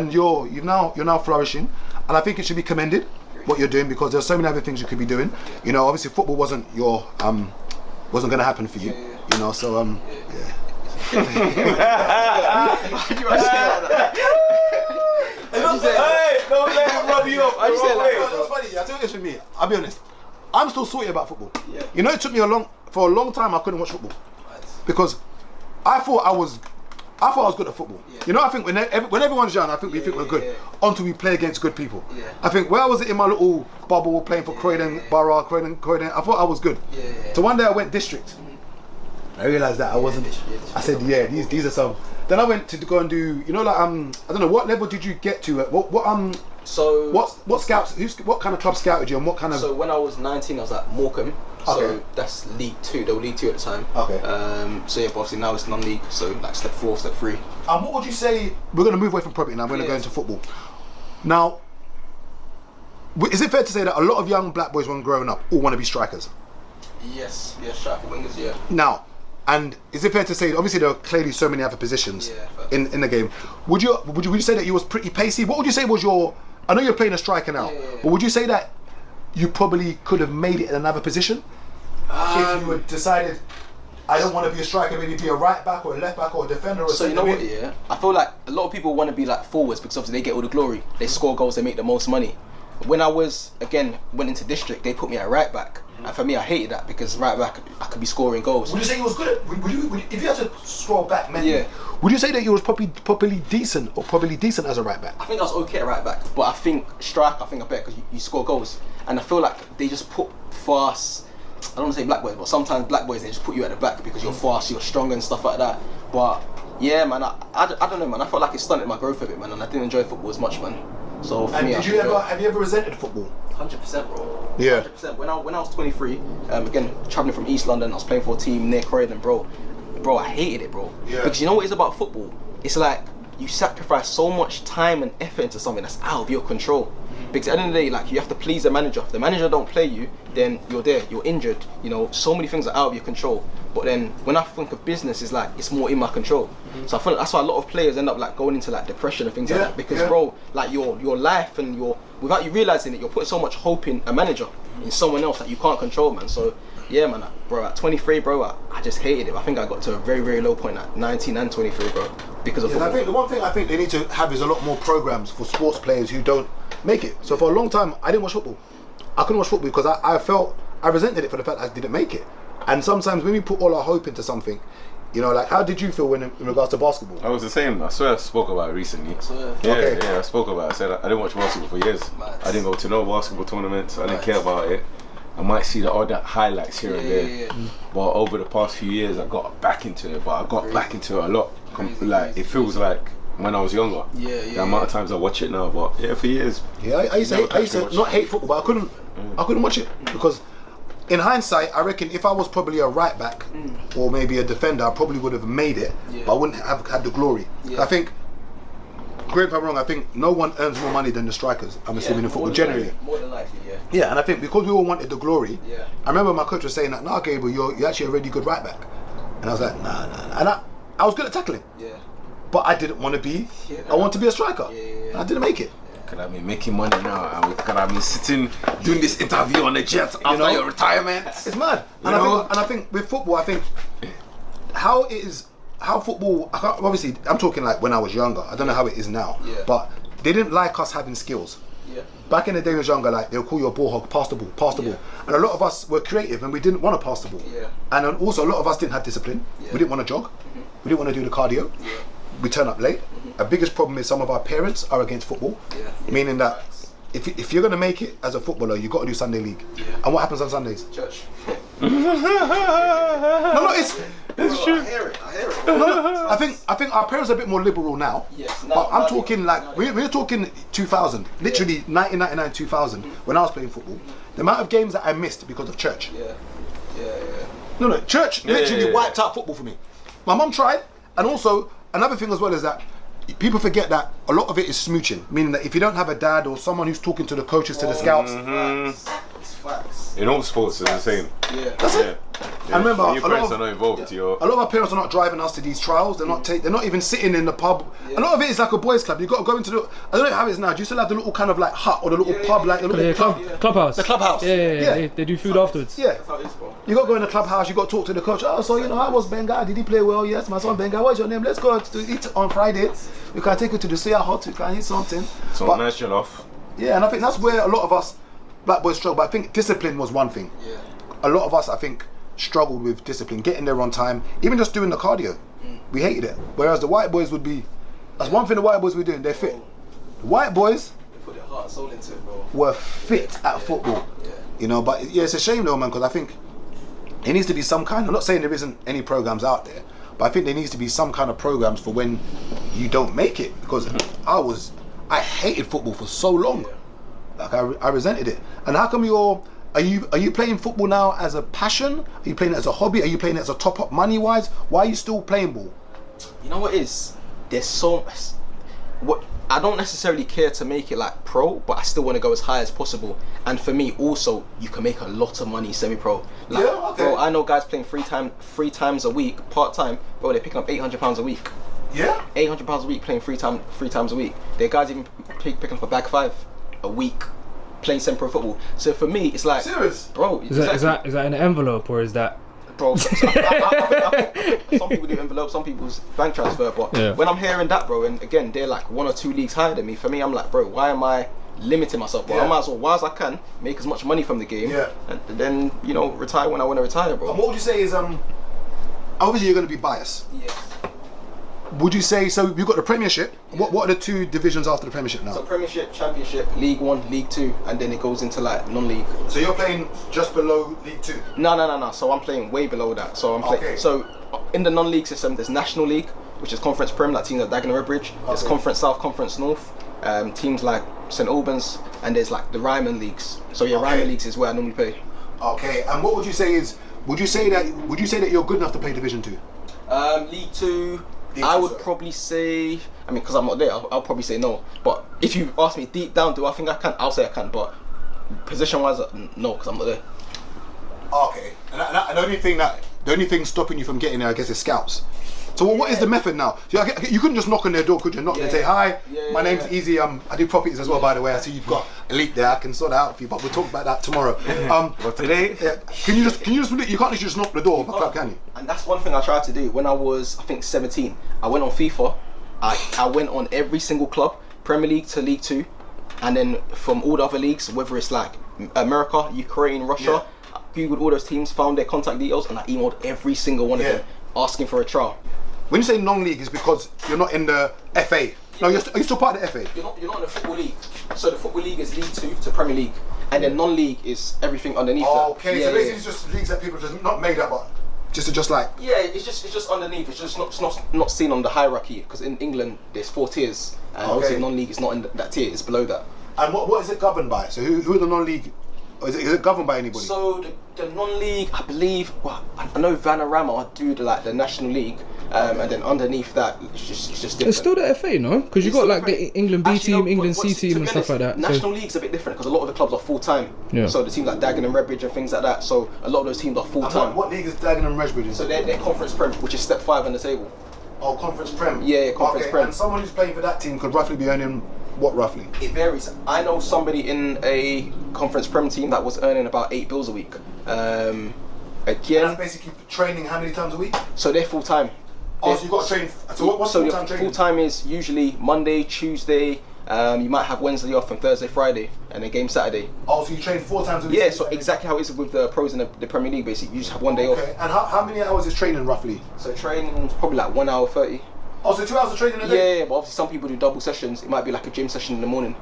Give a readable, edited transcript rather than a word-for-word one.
And you're now flourishing, and I think it should be commended what you're doing, because there's so many other things you could be doing. You know, obviously football wasn't going to happen for you. You know, so Why do I say that? Hey, don't let him rub you up. Why you say that? It's funny. I tell you this with me. I'll be honest. I'm still salty about football. Yeah. You know, it took me for a long time. I couldn't watch football because I thought I was good at football. Yeah. You know, I think when everyone's young, I think we think we're good until we play against good people. Yeah. I think where I was in my little bubble playing for Croydon Borough, Croydon, I thought I was good. Yeah. So one day I went district. I realised that I wasn't. I said, yeah, these are some. Then I went to go and do, you know, like I don't know, what level did you get to? So what scouts? What kind of club scouted you, and what kind of? So when I was 19, I was at Morecambe. So that's League 2. They were League 2 at the time. Okay. So yeah, but obviously now it's non-league. So like step 4, step 3. And what would you say? We're going to move away from property now. We're going to go into football. Now, is it fair to say that a lot of young black boys, when growing up, all want to be strikers? Yes. Yeah, striker, wingers. Yeah. Now, and is it fair to say? Obviously, there are clearly so many other positions in the game. Would you say that you was pretty pacey? What would you say was your? I know you're playing a striker now, but would you say that you probably could have made it in another position if you had decided, I don't want to be a striker, maybe be a right back or a left back or a defender or something? So you know what, yeah? I feel like a lot of people want to be like forwards because obviously they get all the glory. They score goals, they make the most money. When I went into district, they put me at right back. And for me, I hated that because right back, I could be scoring goals. Would you say you was good at, if you had to scroll back mentally, would you say that you was probably decent as a right back? I think I was okay at right back, but I think striker, I think I better because you score goals. And I feel like they just put fast, I don't want to say black boys, but sometimes black boys, they just put you at the back because you're fast, you're strong and stuff like that. But yeah, man, I don't know, man. I felt like it stunted my growth a bit, man, and I didn't enjoy football as much, man. So for me, have you ever resented football? 100%, bro. Yeah. 100%. When I was 23, again traveling from East London, I was playing for a team near Croydon, bro. I hated it, bro. Yeah. Because you know what it is about football? It's like you sacrifice so much time and effort into something that's out of your control. Because at the end of the day, like, you have to please the manager. If the manager don't play you, then you're there, you're injured. You know, so many things are out of your control. But then when I think of business, it's like it's more in my control. So I feel like that's why a lot of players end up like going into like depression and things like that. Because bro, like your life and without you realizing it, you're putting so much hope in a manager, in someone else that you can't control, man. So yeah, man, bro, at 23, bro, I just hated it. I think I got to a very, very low point at 19 and 23, bro, because of football. I think the one thing I think they need to have is a lot more programs for sports players who don't make it. So for a long time, I didn't watch football. I couldn't watch football because I resented it for the fact that I didn't make it. And sometimes when we put all our hope into something, you know, like, how did you feel in regards to basketball? I was the same. I swear I spoke about it recently. Yeah, I spoke about it. I said I didn't watch basketball for years. I didn't go to no basketball tournaments. I didn't care about it. I might see the odd highlights here and there. But over the past few years, I got back into it. But I got back into it a lot. Like, it feels like when I was younger. The amount of times I watch it now. But yeah, for years. Yeah, I used to not hate football, but I couldn't watch it because, in hindsight, I reckon if I was probably a right back or maybe a defender, I probably would have made it, but I wouldn't have had the glory. I think, correct me if I'm wrong, I think no one earns more money than the strikers, I'm assuming, in football, generally. More than likely, Yeah, and I think because we all wanted the glory, I remember my coach was saying that, nah, Gabriel, you're actually a really good right back. And I was like, nah. And I was good at tackling. But I didn't want to be, I want to be a striker. And I didn't make it. Could I be making money now? Could I be sitting doing this interview on the jet after your retirement? It's mad. And I think with football, I think how football, obviously I'm talking like when I was younger, I don't know how it is now, but they didn't like us having skills. Back in the day when I was younger, like, they'll call you a ball hog, pass the ball. And a lot of us were creative and we didn't want to pass the ball. And then also a lot of us didn't have discipline. We didn't want to jog. We didn't want to do the cardio. We turn up late. Our biggest problem is some of our parents are against football, meaning that if you're going to make it as a footballer, you've got to do Sunday league. And what happens on Sundays? Church. It's true. I hear it. No, I think our parents are a bit more liberal now. But I'm talking like, we're talking 2000, literally 1999, 2000, when I was playing football. The amount of games that I missed because of church. No, church literally wiped out football for me. My mum tried, and also another thing as well is that people forget that a lot of it is smooching, meaning that if you don't have a dad or someone who's talking to the coaches, to the scouts, it's facts. In all sports, it's the same. That's it. Yeah. And remember, your parents are not involved. A lot of our parents are not driving us to these trials. They're not even sitting in the pub. Yeah. A lot of it is like a boys' club. You got to go into the. I don't know how it is now. Do you still have the little kind of like hut or the little pub, like the little clubhouse? The clubhouse. Yeah. They do food afterwards. Yeah. That's how it is, bro. You got to go in the clubhouse. You got to talk to the coach. Oh, so how was Benga? Did he play well? Yes, my son Benga. What's your name? Let's go to eat on Friday. We can take you to the Sia Hut. You can eat something. So nice jollof. Yeah, and I think that's where a lot of us black boys struggle. But I think discipline was one thing. Yeah. A lot of us, I think, struggled with discipline, getting there on time, even just doing the cardio. We hated it. Whereas the white boys would be, that's one thing the white boys were doing, they're fit. The white boys put their heart and soul into it, bro. Were fit at football. Yeah. You know, but yeah, it's a shame though, man, because I think there needs to be some kind, I'm not saying there isn't any programs out there, but I think there needs to be some kind of programs for when you don't make it. Because I hated football for so long. Yeah. Like I resented it. And how come are you playing football now as a passion? Are you playing it as a hobby? Are you playing it as a top up money wise? Why are you still playing ball? You know what is? There's so much. I don't necessarily care to make it like pro, but I still want to go as high as possible. And for me, also, you can make a lot of money semi-pro. Like, yeah, okay. Bro, I know guys playing three times a week, part time. Bro, they're picking up £800 a week. Yeah. £800 a week playing three times a week. There are guys even picking up a bag 5 a week, playing semi-pro football. So for me, it's like, serious, bro. Is that in an envelope or is that? Bro, I think some people do envelope, some people's bank transfer, but when I'm hearing that, bro, and again they're like 1 or 2 leagues higher than me, for me I'm like, bro, why am I limiting myself, bro? I might as well, while as I can, make as much money from the game, and then, you know, retire when I want to retire, bro. And what would you say is, obviously you're going to be biased. Yeah. Would you say, so you've got the Premiership, what are the 2 divisions after the Premiership now? So Premiership, Championship, League 1, League 2, and then it goes into like non-league. So you're playing just below League 2? No, so I'm playing way below that. So I'm playing, so in the non-league system there's National League, which is Conference Prem, like teams like Dagenham and Redbridge. There's Conference South, Conference North, teams like St Albans, and there's like the Ryman Leagues. So Ryman Leagues is where I normally play. Okay, and what would you say is, would you say that you're good enough to play Division 2? League 2, I would probably say, I mean, because I'm not there, I'll probably say no. But if you ask me deep down, do I think I can? I'll say I can. But position-wise, no, because I'm not there. Okay, and the only thing stopping you from getting there, I guess, is scouts. So what is the method now? You couldn't just knock on their door, could you? Knock and say, hi, my name's Easy. I do properties as well, by the way. I see you've got Elite there. I can sort that out for you, but we'll talk about that tomorrow. But today, can you can't just knock the door of a club, can you? And that's one thing I tried to do when I was, I think, 17. I went on FIFA. I went on every single club, Premier League to League 2, and then from all the other leagues, whether it's like America, Ukraine, Russia, I googled all those teams, found their contact details, and I emailed every single one of them asking for a trial. When you say non-league, it's because you're not in the FA. No, are you still part of the FA? You're not in the Football League. So the Football League is League 2 to Premier League, and then non-league is everything underneath that. Okay, so basically it's just leagues that people just not made up, but just like. Yeah, it's just underneath. It's just not seen on the hierarchy, because in England there's 4 tiers, and obviously non-league is not in that tier. It's below that. And what is it governed by? So who are the non-league? Or is it governed by anybody? So the non-league, I believe. Well, I know Vanarama do the National League. And then underneath that, it's just different. It's still the FA, no? Because you got like the England B team, England C team, and stuff like that. National League's a bit different because a lot of the clubs are full time. Yeah. So the teams like Dagenham and Redbridge and things like that. So a lot of those teams are full time. What league is Dagenham and Redbridge? So they're Conference Prem, which is step 5 on the table. Oh, Conference Prem. Yeah, Conference Prem. And someone who's playing for that team could roughly be earning what roughly? It varies. I know somebody in a Conference Prem team that was earning about £8 a week. Again. That's basically training how many times a week? So they're full time. Oh, so you've got to train. So what's full-time training? Full-time is usually Monday, Tuesday, you might have Wednesday off and Thursday, Friday, and then game Saturday. Oh, so you train 4 times a week? Yeah, so exactly how it is with the pros in the Premier League, basically. You just have one day off. Okay, and how many hours is training roughly? So training is probably like 1 hour 30. Oh, so 2 hours of training a day? Yeah, but obviously some people do double sessions. It might be like a gym session in the morning,